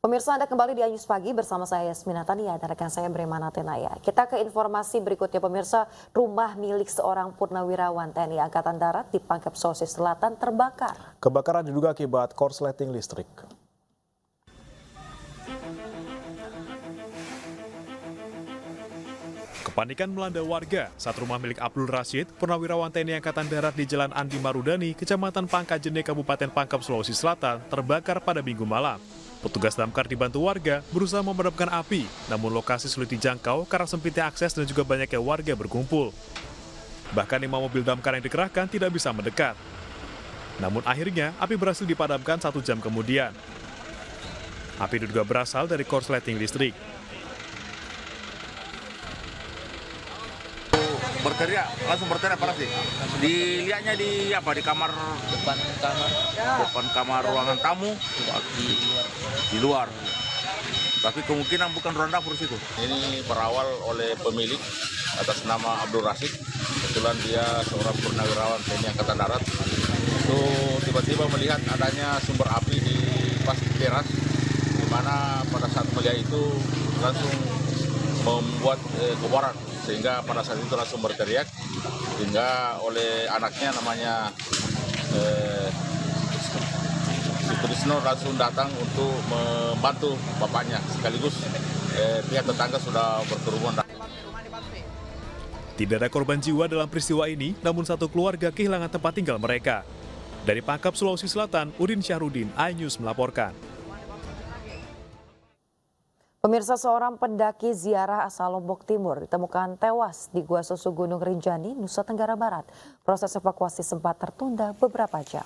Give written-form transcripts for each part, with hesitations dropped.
Pemirsa, Anda kembali di Anyus Pagi bersama saya Yasmina Tania dan rekan saya Bremana Tenaya. Kita ke informasi berikutnya, pemirsa. Rumah milik seorang purnawirawan TNI Angkatan Darat di Pangkep Sulawesi Selatan terbakar. Kebakaran diduga akibat korsleting listrik. Kepanikan melanda warga saat rumah milik Abdul Rashid, purnawirawan TNI Angkatan Darat di Jalan Andi Marudani, Kecamatan Pangkajene, Kabupaten Pangkep, Sulawesi Selatan, terbakar pada Minggu malam. Petugas damkar dibantu warga berusaha memadamkan api, namun lokasi sulit dijangkau karena sempitnya akses dan juga banyaknya warga berkumpul. Bahkan 5 mobil damkar yang dikerahkan tidak bisa mendekat. Namun akhirnya api berhasil dipadamkan 1 jam kemudian. Api diduga berasal dari korsleting listrik. Langsung berteriak parah sih. Dilihatnya di kamar depan kamar ruangan tamu di luar. Tapi kemungkinan bukan ruang dapur situ. Ini berawal oleh pemilik atas nama Abdul Rashid. Kebetulan dia seorang purnawirawan TNI Angkatan Darat. Itu tiba-tiba melihat adanya sumber api di pas teras, di mana pada saat melihat itu langsung membuat kobaran. Sehingga pada saat itu langsung berteriak, hingga oleh anaknya namanya Sutrisno langsung datang untuk membantu bapaknya, sekaligus pihak tetangga sudah berkerumun. Tidak ada korban jiwa dalam peristiwa ini, namun satu keluarga kehilangan tempat tinggal mereka. Dari Pangkep, Sulawesi Selatan, Udin Syahrudin, iNews melaporkan. Pemirsa, seorang pendaki ziarah asal Lombok Timur ditemukan tewas di Gua Susu Gunung Rinjani, Nusa Tenggara Barat. Proses evakuasi sempat tertunda beberapa jam.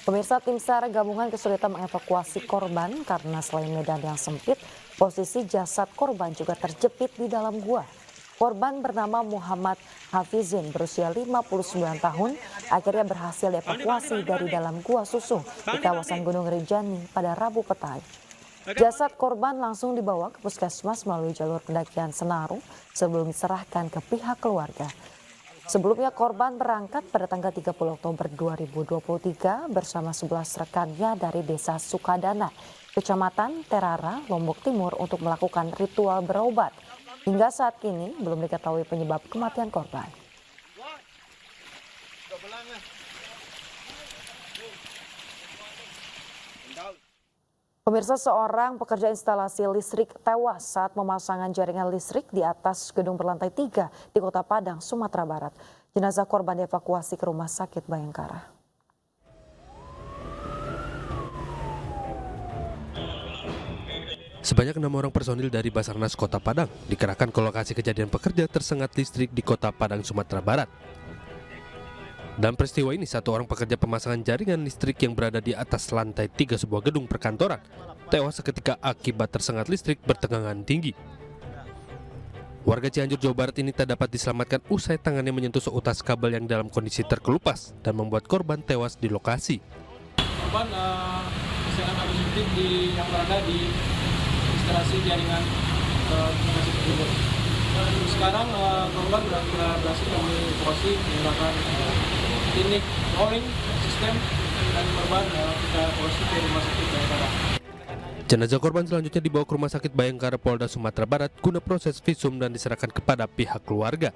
Pemirsa, tim SAR gabungan kesulitan mengevakuasi korban karena selain medan yang sempit, posisi jasad korban juga terjepit di dalam gua. Korban bernama Muhammad Hafizin berusia 59 tahun akhirnya berhasil dievakuasi dari dalam Gua Susu di kawasan Gunung Rinjani pada Rabu petang. Jasad korban langsung dibawa ke puskesmas melalui jalur pendakian Senaru sebelum diserahkan ke pihak keluarga. Sebelumnya korban berangkat pada tanggal 30 Oktober 2023 bersama 11 rekannya dari desa Sukadana, Kecamatan Terara, Lombok Timur untuk melakukan ritual berobat. Hingga saat ini belum diketahui penyebab kematian korban. Pemirsa, seorang pekerja instalasi listrik tewas saat pemasangan jaringan listrik di atas gedung berlantai 3 di Kota Padang, Sumatera Barat. Jenazah korban dievakuasi ke Rumah Sakit Bayangkara. Sebanyak 6 orang personil dari Basarnas Kota Padang dikerahkan ke lokasi kejadian pekerja tersengat listrik di Kota Padang, Sumatera Barat. Dalam peristiwa ini, 1 orang pekerja pemasangan jaringan listrik yang berada di atas lantai 3 sebuah gedung perkantoran tewas seketika akibat tersengat listrik bertegangan tinggi. Warga Cianjur, Jawa Barat ini tak dapat diselamatkan usai tangannya menyentuh seutas kabel yang dalam kondisi terkelupas dan membuat korban tewas di lokasi. Korban tersengat arus listrik yang berada di instalasi jaringan komunikasi tersebut. Sekarang korban sudah berhasil kami evakuasi menggunakan teknik rolling sistem dan korban kita evakuasi ke Rumah Sakit Bayangkara. Jenazah korban selanjutnya dibawa ke Rumah Sakit Bayangkara Polda Sumatera Barat guna proses visum dan diserahkan kepada pihak keluarga.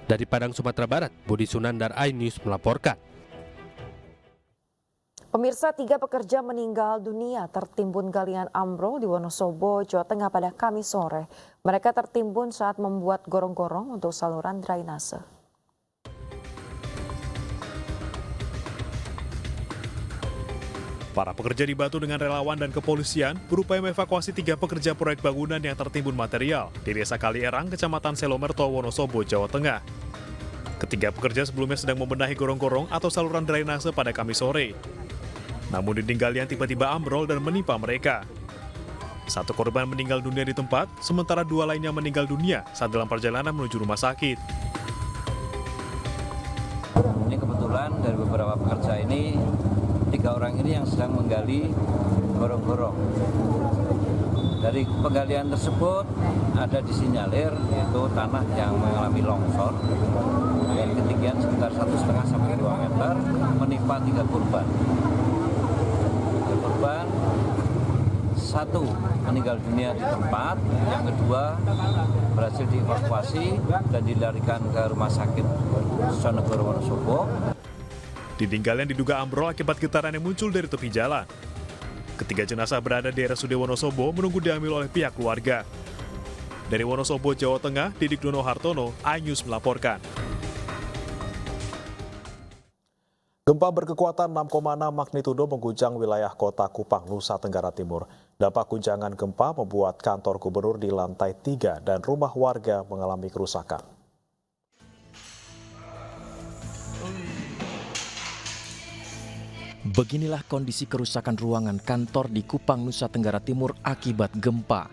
Dari Padang, Sumatera Barat, Budi Sunandar, iNews melaporkan. Pemirsa, 3 pekerja meninggal dunia tertimbun galian ambrol di Wonosobo, Jawa Tengah pada Kamis sore. Mereka tertimbun saat membuat gorong-gorong untuk saluran drainase. Para pekerja dibantu dengan relawan dan kepolisian berupaya mengevakuasi 3 pekerja proyek bangunan yang tertimbun material di Desa Kalierang, Kecamatan Selomerto, Wonosobo, Jawa Tengah. Ketiga pekerja sebelumnya sedang membenahi gorong-gorong atau saluran drainase pada Kamis sore. Namun dinding galian tiba-tiba ambrol dan menimpa mereka. 1 korban meninggal dunia di tempat, sementara 2 lainnya meninggal dunia saat dalam perjalanan menuju rumah sakit. Ini kebetulan dari beberapa pekerja ini, 3 orang ini yang sedang menggali gorong-gorong. Dari penggalian tersebut ada disinyalir yaitu tanah yang mengalami longsor dengan ketinggian sekitar 1,5 sampai 2 meter menimpa 3 korban. Korban satu meninggal dunia di tempat, yang kedua berhasil dievakuasi dan dilarikan ke Rumah Sakit Susanegara Wonosobo. Dinding galian diduga ambrol akibat getaran yang muncul dari tepi jalan. Ketiga jenazah berada di RSUD Wonosobo menunggu diambil oleh pihak keluarga. Dari Wonosobo, Jawa Tengah, Didik Dono Hartono, iNews melaporkan. Gempa berkekuatan 6,6 magnitudo mengguncang wilayah kota Kupang, Nusa Tenggara Timur. Dampak guncangan gempa membuat kantor gubernur di lantai 3 dan rumah warga mengalami kerusakan. Beginilah kondisi kerusakan ruangan kantor di Kupang, Nusa Tenggara Timur akibat gempa.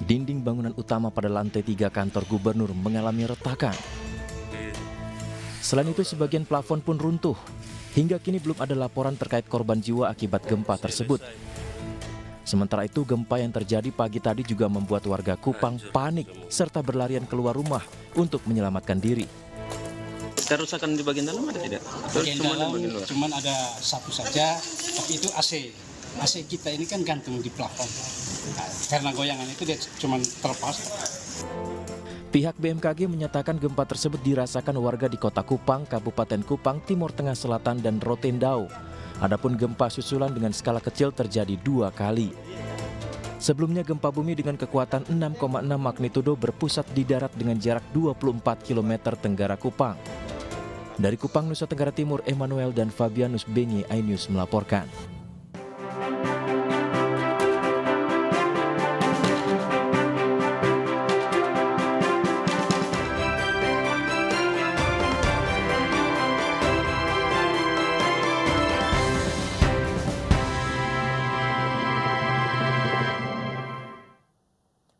Dinding bangunan utama pada lantai 3 kantor gubernur mengalami retakan. Selain itu, sebagian plafon pun runtuh. Hingga kini belum ada laporan terkait korban jiwa akibat gempa tersebut. Sementara itu, gempa yang terjadi pagi tadi juga membuat warga Kupang panik serta berlarian keluar rumah untuk menyelamatkan diri. Kerusakan di bagian dalam ada tidak? Bagian dalam cuman ada satu saja, tapi itu AC. AC kita ini kan gantung di plafon. Nah, karena goyangan itu dia cuma terlepas. Pihak BMKG menyatakan gempa tersebut dirasakan warga di Kota Kupang, Kabupaten Kupang, Timur Tengah Selatan, dan Rotendao. Adapun gempa susulan dengan skala kecil terjadi 2 kali. Sebelumnya gempa bumi dengan kekuatan 6,6 magnitudo berpusat di darat dengan jarak 24 km tenggara Kupang. Dari Kupang, Nusa Tenggara Timur, Emmanuel dan Fabianus Bengi, iNews melaporkan.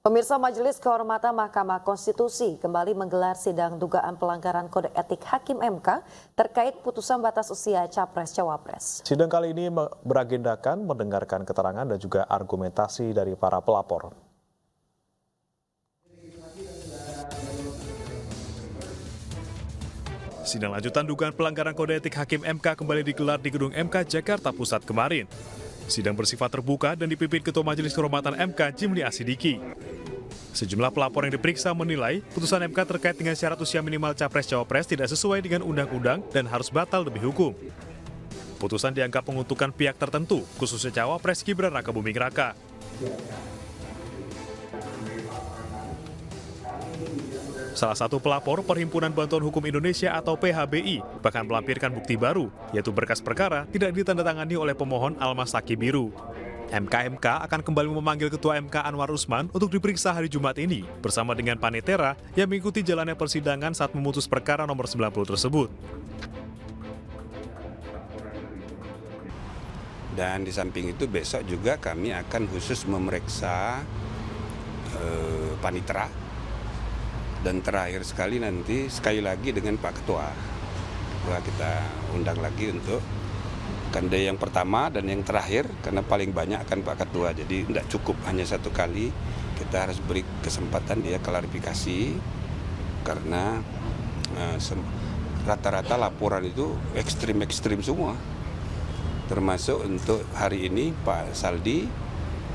Pemirsa, Majelis Kehormatan Mahkamah Konstitusi kembali menggelar sidang dugaan pelanggaran kode etik Hakim MK terkait putusan batas usia Capres-Cawapres. Sidang kali ini beragendakan mendengarkan keterangan dan juga argumentasi dari para pelapor. Sidang lanjutan dugaan pelanggaran kode etik Hakim MK kembali digelar di Gedung MK Jakarta Pusat kemarin. Sidang bersifat terbuka dan dipimpin Ketua Majelis Kehormatan MK Jimli Asidiki. Sejumlah pelapor yang diperiksa menilai putusan MK terkait dengan syarat usia minimal Capres-Cawapres tidak sesuai dengan undang-undang dan harus batal demi hukum. Putusan dianggap menguntungkan pihak tertentu, khususnya Cawapres Gibran Rakabuming Raka. Salah satu pelapor Perhimpunan Bantuan Hukum Indonesia atau PHBI bahkan melampirkan bukti baru, yaitu berkas perkara tidak ditandatangani oleh pemohon Almas Saki Biru. MK akan kembali memanggil Ketua MK Anwar Usman untuk diperiksa hari Jumat ini bersama dengan Panitera yang mengikuti jalannya persidangan saat memutus perkara nomor 90 tersebut. Dan di samping itu besok juga kami akan khusus memeriksa Panitera. Dan terakhir sekali nanti sekali lagi dengan Pak Ketua. Kita undang lagi untuk kande yang pertama dan yang terakhir karena paling banyak akan Pak Ketua. Jadi tidak cukup hanya satu kali. Kita harus beri kesempatan dia klarifikasi karena rata-rata laporan itu ekstrim semua. Termasuk untuk hari ini Pak Saldi,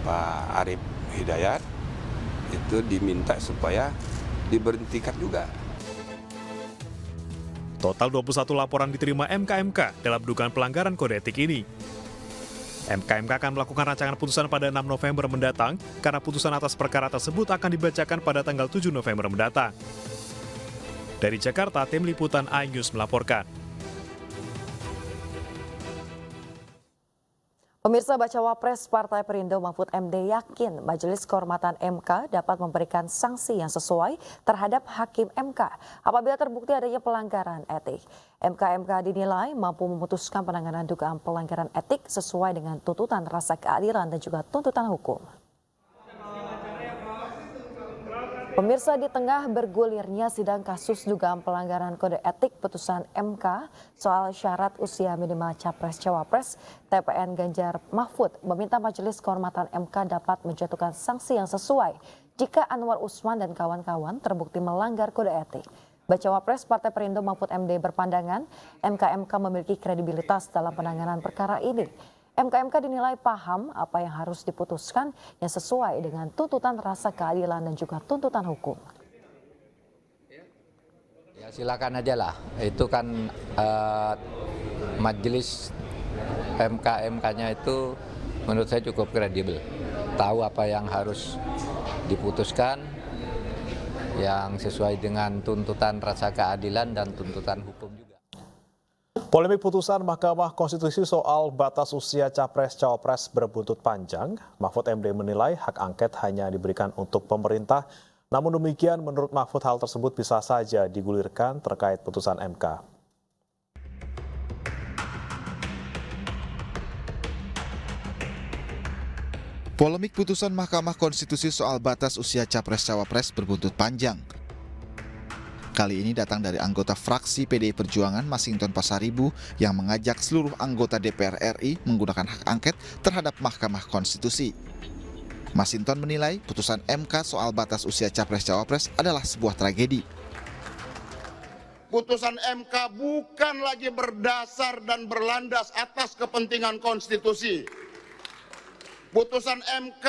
Pak Arif Hidayat itu diminta supaya diberhentikan juga. Total 21 laporan diterima MK dalam dugaan pelanggaran kode etik ini. MK akan melakukan rancangan putusan pada 6 November mendatang karena putusan atas perkara tersebut akan dibacakan pada tanggal 7 November mendatang. Dari Jakarta, tim liputan iNews melaporkan. Pemirsa, Bacawa Pres Partai Perindo Mahfud MD yakin Majelis Kehormatan MK dapat memberikan sanksi yang sesuai terhadap Hakim MK apabila terbukti adanya pelanggaran etik. MK dinilai mampu memutuskan penanganan dugaan pelanggaran etik sesuai dengan tuntutan rasa keadilan dan juga tuntutan hukum. Pemirsa, di tengah bergulirnya sidang kasus dugaan pelanggaran kode etik putusan MK soal syarat usia minimal Capres-Cawapres, TPN Ganjar Mahfud meminta Majelis Kehormatan MK dapat menjatuhkan sanksi yang sesuai jika Anwar Usman dan kawan-kawan terbukti melanggar kode etik. Bacawa Pres Partai Perindo Mahfud MD berpandangan MK memiliki kredibilitas dalam penanganan perkara ini. MK dinilai paham apa yang harus diputuskan yang sesuai dengan tuntutan rasa keadilan dan juga tuntutan hukum. Ya silakan aja lah, itu kan majelis MK-nya itu menurut saya cukup kredibel, tahu apa yang harus diputuskan yang sesuai dengan tuntutan rasa keadilan dan tuntutan hukum juga. Polemik putusan Mahkamah Konstitusi soal batas usia Capres-Cawapres berbuntut panjang. Mahfud MD menilai hak angket hanya diberikan untuk pemerintah. Namun demikian, menurut Mahfud hal tersebut bisa saja digulirkan terkait putusan MK. Polemik putusan Mahkamah Konstitusi soal batas usia Capres-Cawapres berbuntut panjang. Kali ini datang dari anggota fraksi PDI Perjuangan Masinton Pasaribu yang mengajak seluruh anggota DPR RI menggunakan hak angket terhadap Mahkamah Konstitusi. Masinton menilai putusan MK soal batas usia Capres-Cawapres adalah sebuah tragedi. Putusan MK bukan lagi berdasar dan berlandas atas kepentingan konstitusi. Putusan MK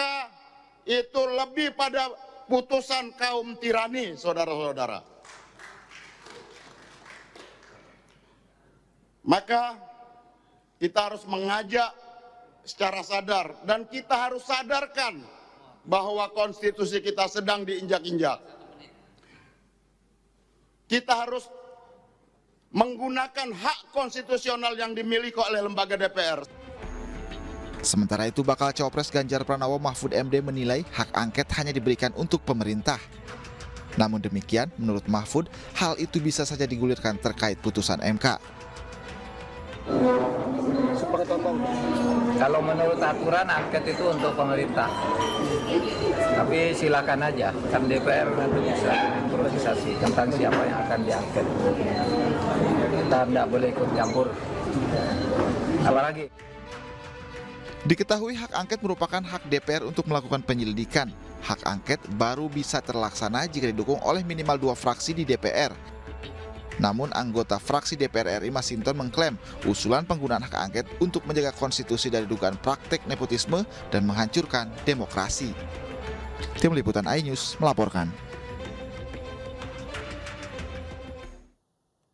itu lebih pada putusan kaum tirani, saudara-saudara. Maka kita harus mengajak secara sadar dan kita harus sadarkan bahwa konstitusi kita sedang diinjak-injak. Kita harus menggunakan hak konstitusional yang dimiliki oleh lembaga DPR. Sementara itu bakal Cawapres Ganjar Pranowo Mahfud MD menilai hak angket hanya diberikan untuk pemerintah. Namun demikian, menurut Mahfud, hal itu bisa saja digulirkan terkait putusan MK. Kalau menurut aturan angket itu untuk pemerintah. Tapi silakan aja, kan DPR nanti bisa improvisasi tentang siapa yang akan diangket. Kita tidak boleh ikut campur. Apalagi Diketahui hak angket merupakan hak DPR untuk melakukan penyelidikan. Hak angket baru bisa terlaksana jika didukung oleh minimal 2 fraksi di DPR. Namun anggota fraksi DPR RI Masinton mengklaim usulan penggunaan hak angket untuk menjaga konstitusi dari dugaan praktek nepotisme dan menghancurkan demokrasi. Tim Liputan iNews melaporkan.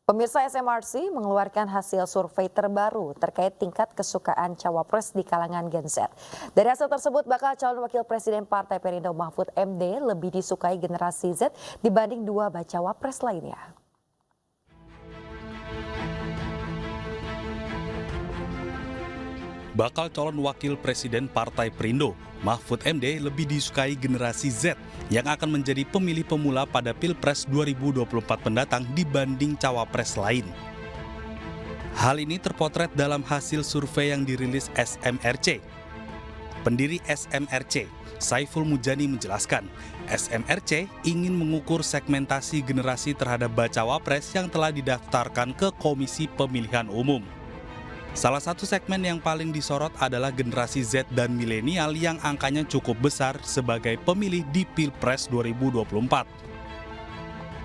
Pemirsa, SMRC mengeluarkan hasil survei terbaru terkait tingkat kesukaan Cawapres di kalangan Gen Z. Dari hasil tersebut, bakal calon wakil presiden Partai Perindo Mahfud MD lebih disukai generasi Z dibanding 2 bacawa pres lainnya. Bakal calon wakil presiden Partai Perindo Mahfud MD lebih disukai generasi Z yang akan menjadi pemilih pemula pada Pilpres 2024 mendatang dibanding cawapres lain. Hal ini terpotret dalam hasil survei yang dirilis SMRC. Pendiri SMRC, Saiful Mujani menjelaskan, SMRC ingin mengukur segmentasi generasi terhadap bacawa pres yang telah didaftarkan ke Komisi Pemilihan Umum. Salah satu segmen yang paling disorot adalah generasi Z dan milenial yang angkanya cukup besar sebagai pemilih di Pilpres 2024.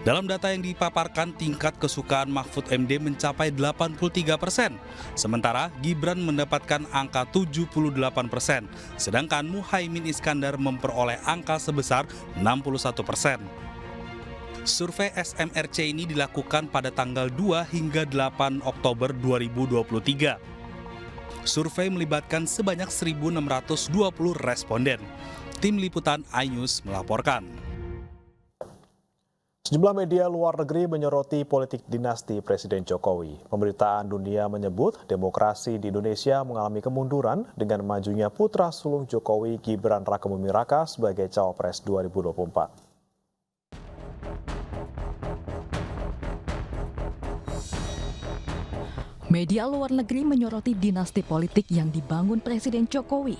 Dalam data yang dipaparkan, tingkat kesukaan Mahfud MD mencapai 83%, sementara Gibran mendapatkan angka 78%, sedangkan Muhaimin Iskandar memperoleh angka sebesar 61%. Survei SMRC ini dilakukan pada tanggal 2 hingga 8 Oktober 2023. Survei melibatkan sebanyak 1.620 responden. Tim Liputan iNews melaporkan. Sejumlah media luar negeri menyoroti politik dinasti Presiden Jokowi. Pemberitaan dunia menyebut demokrasi di Indonesia mengalami kemunduran dengan majunya putra sulung Jokowi Gibran Rakabuming Raka sebagai Cawapres 2024. Media luar negeri menyoroti dinasti politik yang dibangun Presiden Jokowi.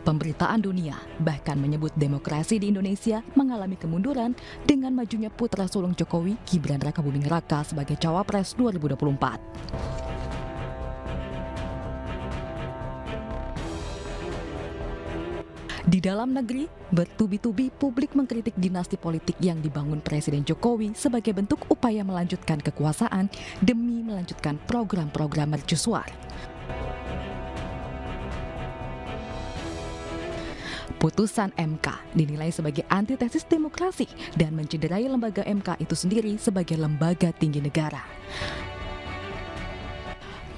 Pemberitaan dunia bahkan menyebut demokrasi di Indonesia mengalami kemunduran dengan majunya putra sulung Jokowi, Gibran Rakabuming Raka sebagai Cawapres 2024. Di dalam negeri, bertubi-tubi publik mengkritik dinasti politik yang dibangun Presiden Jokowi sebagai bentuk upaya melanjutkan kekuasaan demi melanjutkan program-program mercusuar. Putusan MK dinilai sebagai antitesis demokrasi dan mencederai lembaga MK itu sendiri sebagai lembaga tinggi negara.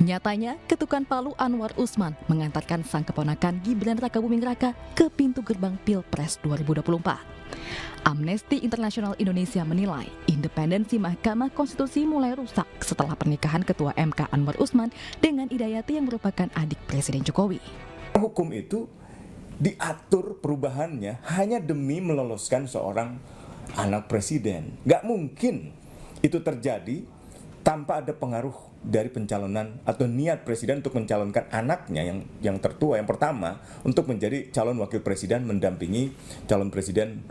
Nyatanya, ketukan palu Anwar Usman mengantarkan sang keponakan Gibran Rakabuming Raka ke pintu gerbang Pilpres 2024. Amnesty International Indonesia menilai independensi Mahkamah Konstitusi mulai rusak setelah pernikahan Ketua MK Anwar Usman dengan Idayati yang merupakan adik Presiden Jokowi. Hukum itu diatur perubahannya hanya demi meloloskan seorang anak presiden. Gak mungkin itu terjadi tanpa ada pengaruh dari pencalonan atau niat presiden untuk mencalonkan anaknya yang tertua, yang pertama, untuk menjadi calon wakil presiden mendampingi calon presiden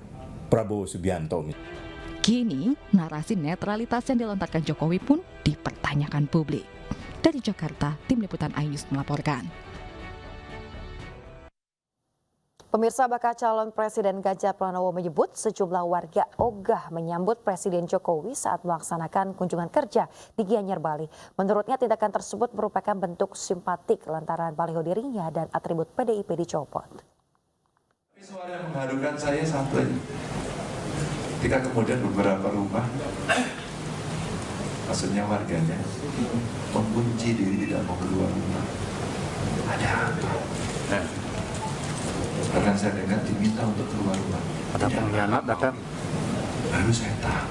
Prabowo Subianto. Kini, narasi netralitas yang dilontarkan Jokowi pun dipertanyakan publik. Dari Jakarta, Tim Liputan iNews melaporkan. Pemirsa, bakal calon Presiden Ganjar Pranowo menyebut sejumlah warga ogah menyambut Presiden Jokowi saat melaksanakan kunjungan kerja di Gianyar, Bali. Menurutnya tindakan tersebut merupakan bentuk simpatik lantaran baliho dirinya dan atribut PDIP dicopot. Suara yang mengharukan saya satu aja. Ketika kemudian beberapa rumah, maksudnya warganya, mengunci diri tidak mau keluar rumah. Ada apa? Bahkan saya dengar diminta untuk keluar rumah. Ada pengkhianat datang. Baru saya tahu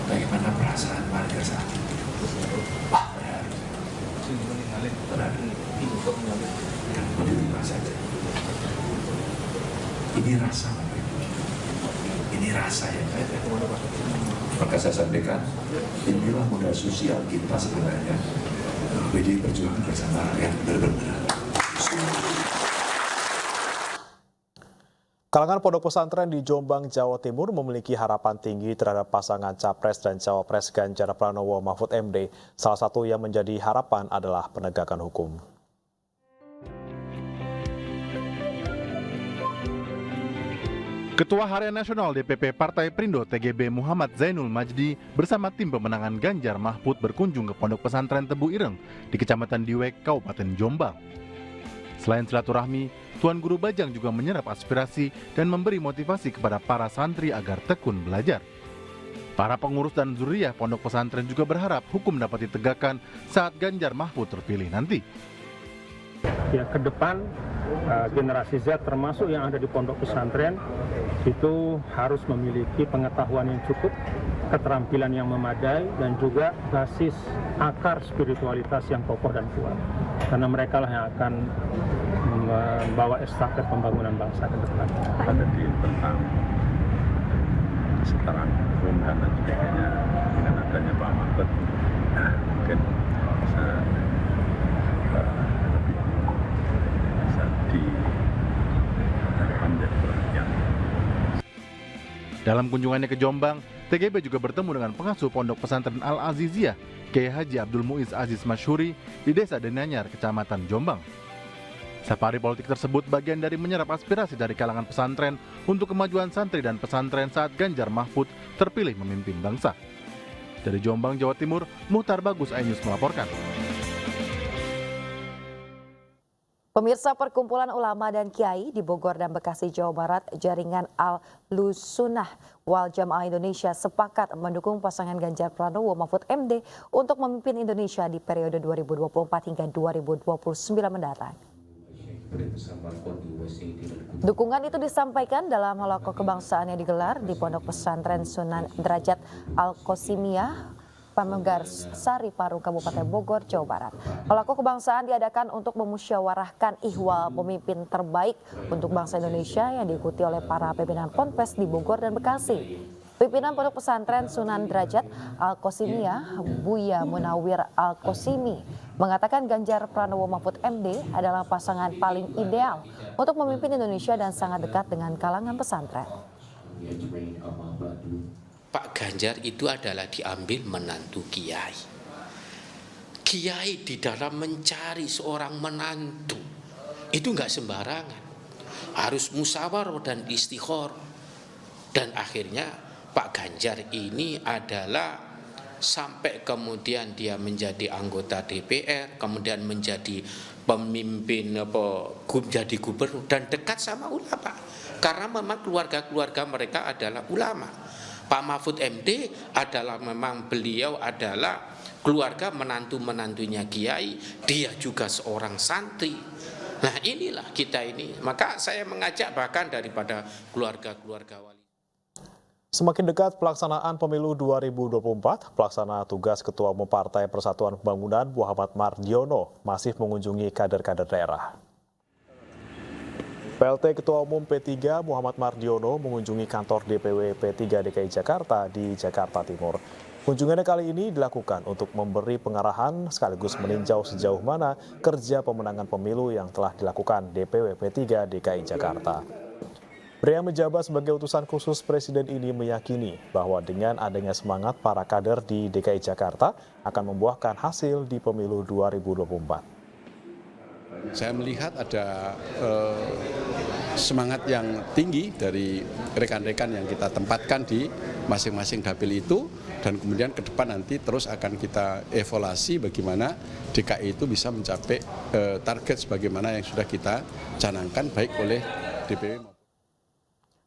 bagaimana perasaan warga saat itu. Wah, berharu. Dan mau di rumah saja. Ini rasa apa itu? Ini rasa yang ada. Maka saya sampaikan, inilah modal sosial kita sebenarnya. PDI Perjuangan bersama rakyat benar-benar. Kalangan pondok pesantren di Jombang, Jawa Timur memiliki harapan tinggi terhadap pasangan Capres dan Cawapres Ganjar Pranowo Mahfud MD. Salah satu yang menjadi harapan adalah penegakan hukum. Ketua Harian Nasional DPP Partai Perindo TGB Muhammad Zainul Majdi bersama tim pemenangan Ganjar Mahfud berkunjung ke Pondok Pesantren Tebu Ireng di Kecamatan Diwek, Kabupaten Jombang. Selain silaturahmi, Tuan Guru Bajang juga menyerap aspirasi dan memberi motivasi kepada para santri agar tekun belajar. Para pengurus dan zuriyah Pondok Pesantren juga berharap hukum dapat ditegakkan saat Ganjar Mahfud terpilih nanti. Ya, ke depan generasi Z termasuk yang ada di pondok pesantren itu harus memiliki pengetahuan yang cukup, keterampilan yang memadai, dan juga basis akar spiritualitas yang kokoh dan kuat. Karena mereka lah yang akan membawa estafet pembangunan bangsa ke depan. Ada di tentang kesetaraan hukum dan lain sebagainya dengan adanya Pak Mahfud, mungkin bisa Dalam kunjungannya ke Jombang, TGB juga bertemu dengan pengasuh Pondok Pesantren Al-Aziziyah, Kiai Haji Abdul Muiz Aziz Masyuri di Desa Denanyar, Kecamatan Jombang. Safari politik tersebut bagian dari menyerap aspirasi dari kalangan pesantren untuk kemajuan santri dan pesantren saat Ganjar Mahfud terpilih memimpin bangsa. Dari Jombang, Jawa Timur, Muhtar Bagus iNews melaporkan. Pemirsa, perkumpulan ulama dan kiai di Bogor dan Bekasi, Jawa Barat, jaringan Al-Lusunnah wal Jamaah Indonesia sepakat mendukung pasangan Ganjar Pranowo Mahfud MD untuk memimpin Indonesia di periode 2024 hingga 2029 mendatang. Dukungan itu disampaikan dalam halaqah kebangsaan yang digelar di Pondok Pesantren Sunan Derajat Al-Qasimiyah, Pamenggar Sari Parung, Kabupaten Bogor, Jawa Barat. Halaqah kebangsaan diadakan untuk memusyawarahkan ihwal pemimpin terbaik untuk bangsa Indonesia yang diikuti oleh para pimpinan Ponpes di Bogor dan Bekasi. Pimpinan Pondok Pesantren Sunan Derajat Al-Qasimiyah, Buya Munawir Al-Qasimi, mengatakan Ganjar Pranowo Mahfud MD adalah pasangan paling ideal untuk memimpin Indonesia dan sangat dekat dengan kalangan pesantren. Pak Ganjar itu adalah diambil menantu kiai. Kiai di dalam mencari seorang menantu itu nggak sembarangan, harus musyawarah dan istikharah. Dan akhirnya Pak Ganjar ini adalah sampai kemudian dia menjadi anggota DPR, kemudian menjadi pemimpin jadi gubernur dan dekat sama ulama. Karena memang keluarga-keluarga mereka adalah ulama. Pak Mahfud MD adalah memang beliau adalah keluarga menantu-menantunya kiai, dia juga seorang santri. Nah inilah kita ini, maka saya mengajak bahkan daripada keluarga-keluarga wali. Semakin dekat pelaksanaan pemilu 2024, pelaksana tugas Ketua Umum Partai Persatuan Pembangunan Muhammad Mardiono masih mengunjungi kader-kader daerah. PLT Ketua Umum P3 Muhammad Mardiono mengunjungi kantor DPW P3 DKI Jakarta di Jakarta Timur. Kunjungannya kali ini dilakukan untuk memberi pengarahan sekaligus meninjau sejauh mana kerja pemenangan pemilu yang telah dilakukan DPW P3 DKI Jakarta. Pria menjabat sebagai utusan khusus Presiden ini meyakini bahwa dengan adanya semangat para kader di DKI Jakarta akan membuahkan hasil di pemilu 2024. Saya melihat ada semangat yang tinggi dari rekan-rekan yang kita tempatkan di masing-masing dapil itu, dan kemudian ke depan nanti terus akan kita evaluasi bagaimana DKI itu bisa mencapai target sebagaimana yang sudah kita canangkan baik oleh DPW.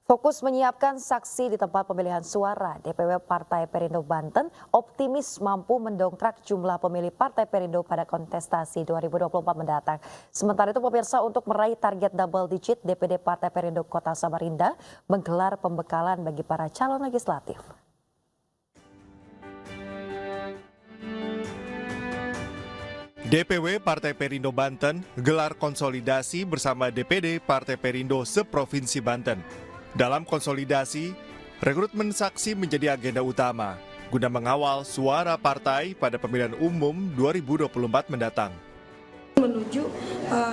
Fokus menyiapkan saksi di tempat pemilihan suara, DPW Partai Perindo Banten optimis mampu mendongkrak jumlah pemilih Partai Perindo pada kontestasi 2024 mendatang. Sementara itu pemirsa, untuk meraih target double digit, DPD Partai Perindo Kota Samarinda menggelar pembekalan bagi para calon legislatif. DPW Partai Perindo Banten gelar konsolidasi bersama DPD Partai Perindo seprovinsi Banten. Dalam konsolidasi, rekrutmen saksi menjadi agenda utama guna mengawal suara partai pada pemilihan umum 2024 mendatang. Menuju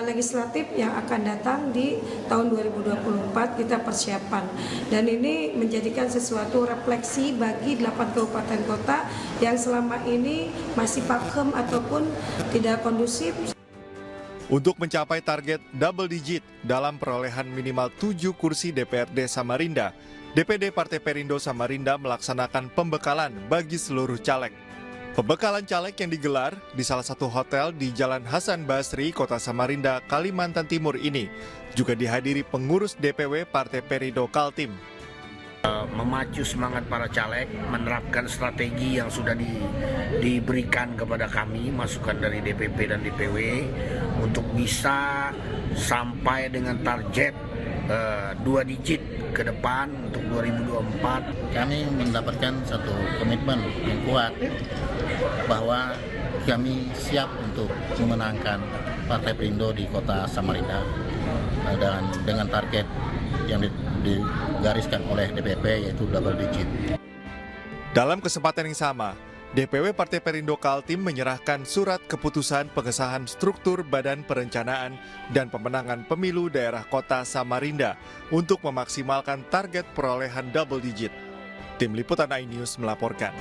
legislatif yang akan datang di tahun 2024 kita persiapan. Dan ini menjadikan sesuatu refleksi bagi 8 kabupaten kota yang selama ini masih pakem ataupun tidak kondusif. Untuk mencapai target double digit dalam perolehan minimal 7 kursi DPRD Samarinda, DPD Partai Perindo Samarinda melaksanakan pembekalan bagi seluruh caleg. Pembekalan caleg yang digelar di salah satu hotel di Jalan Hasan Basri, Kota Samarinda, Kalimantan Timur ini juga dihadiri pengurus DPW Partai Perindo Kaltim. Memacu semangat para caleg, menerapkan strategi yang sudah diberikan kepada kami, masukan dari DPP dan DPW untuk bisa sampai dengan target 2 digit ke depan untuk 2024. Kami mendapatkan satu komitmen yang kuat bahwa kami siap untuk memenangkan Partai Perindo di Kota Samarinda dan dengan target yang digariskan oleh DPP yaitu double digit. Dalam kesempatan yang sama, DPW Partai Perindo Kaltim menyerahkan surat keputusan pengesahan struktur Badan Perencanaan dan Pemenangan Pemilu Daerah Kota Samarinda untuk memaksimalkan target perolehan double digit. Tim Liputan iNews melaporkan.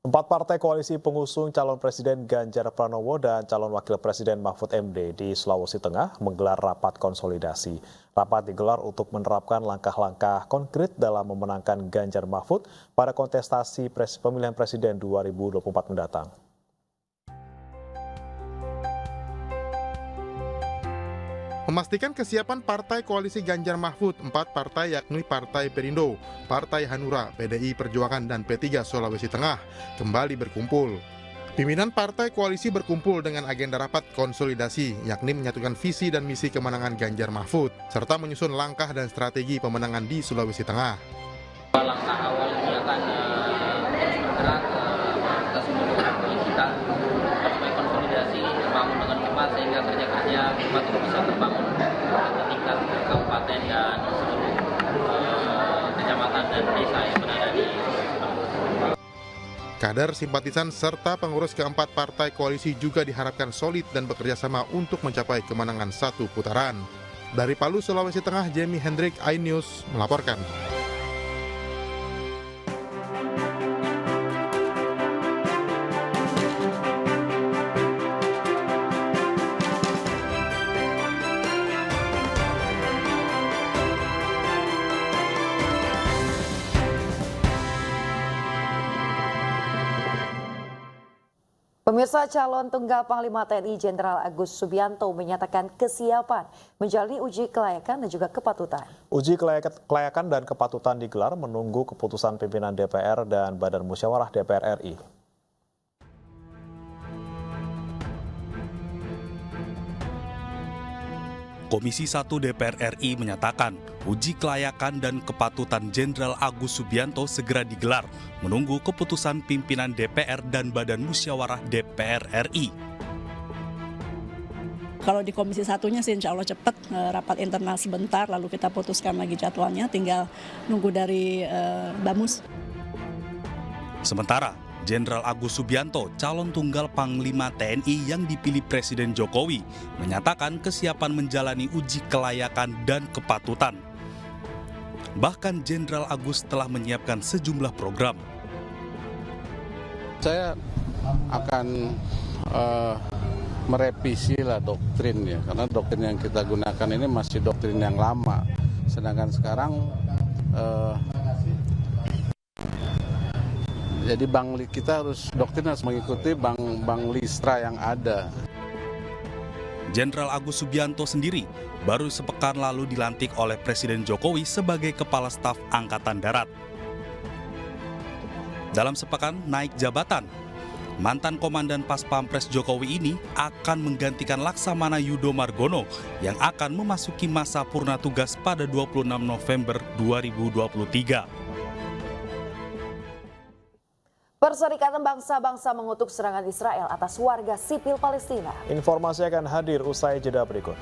4 partai koalisi pengusung calon Presiden Ganjar Pranowo dan calon Wakil Presiden Mahfud MD di Sulawesi Tengah menggelar rapat konsolidasi. Rapat digelar untuk menerapkan langkah-langkah konkret dalam memenangkan Ganjar Mahfud pada kontestasi pemilihan Presiden 2024 mendatang. Memastikan kesiapan partai koalisi Ganjar Mahfud, 4 partai yakni Partai Perindo, Partai Hanura, PDI Perjuangan, dan P3 Sulawesi Tengah kembali berkumpul. Pimpinan partai koalisi berkumpul dengan agenda rapat konsolidasi, yakni menyatukan visi dan misi kemenangan Ganjar Mahfud, serta menyusun langkah dan strategi pemenangan di Sulawesi Tengah. Langkah awal ini akan terus bergerak ke seluruh kita supaya konsolidasi terbangun dengan cepat sehingga kerja-kerja cepat itu bisa terbangun ke tingkat kabupaten dan seluruh kecamatan dan desa yang berada di Kader, simpatisan, serta pengurus keempat partai koalisi juga diharapkan solid dan bekerja sama untuk mencapai kemenangan satu putaran. Dari Palu, Sulawesi Tengah, Jamie Hendrik, iNews melaporkan. Pemirsa, calon tunggal Panglima TNI Jenderal Agus Subianto menyatakan kesiapan menjalani uji kelayakan dan juga kepatutan. Uji kelayakan dan kepatutan digelar menunggu keputusan pimpinan DPR dan Badan Musyawarah DPR RI. Komisi 1 DPR RI menyatakan uji kelayakan dan kepatutan Jenderal Agus Subianto segera digelar, menunggu keputusan pimpinan DPR dan Badan Musyawarah DPR RI. Kalau di Komisi 1-nya sih insya Allah cepat, rapat internal sebentar, lalu kita putuskan lagi jadwalnya, tinggal nunggu dari Bamus. Sementara Jenderal Agus Subianto, calon tunggal Panglima TNI yang dipilih Presiden Jokowi, menyatakan kesiapan menjalani uji kelayakan dan kepatutan. Bahkan Jenderal Agus telah menyiapkan sejumlah program. Saya akan merevisi lah doktrin ya, karena doktrin yang kita gunakan ini masih doktrin yang lama. Sedangkan sekarang jadi kita doktrin harus mengikuti bank listra yang ada. Jenderal Agus Subianto sendiri baru sepekan lalu dilantik oleh Presiden Jokowi sebagai Kepala Staf Angkatan Darat. Dalam sepekan naik jabatan, mantan Komandan Pas Pampres Jokowi ini akan menggantikan Laksamana Yudo Margono yang akan memasuki masa purna tugas pada 26 November 2023. Perserikatan Bangsa-Bangsa mengutuk serangan Israel atas warga sipil Palestina. Informasi akan hadir usai jeda berikut.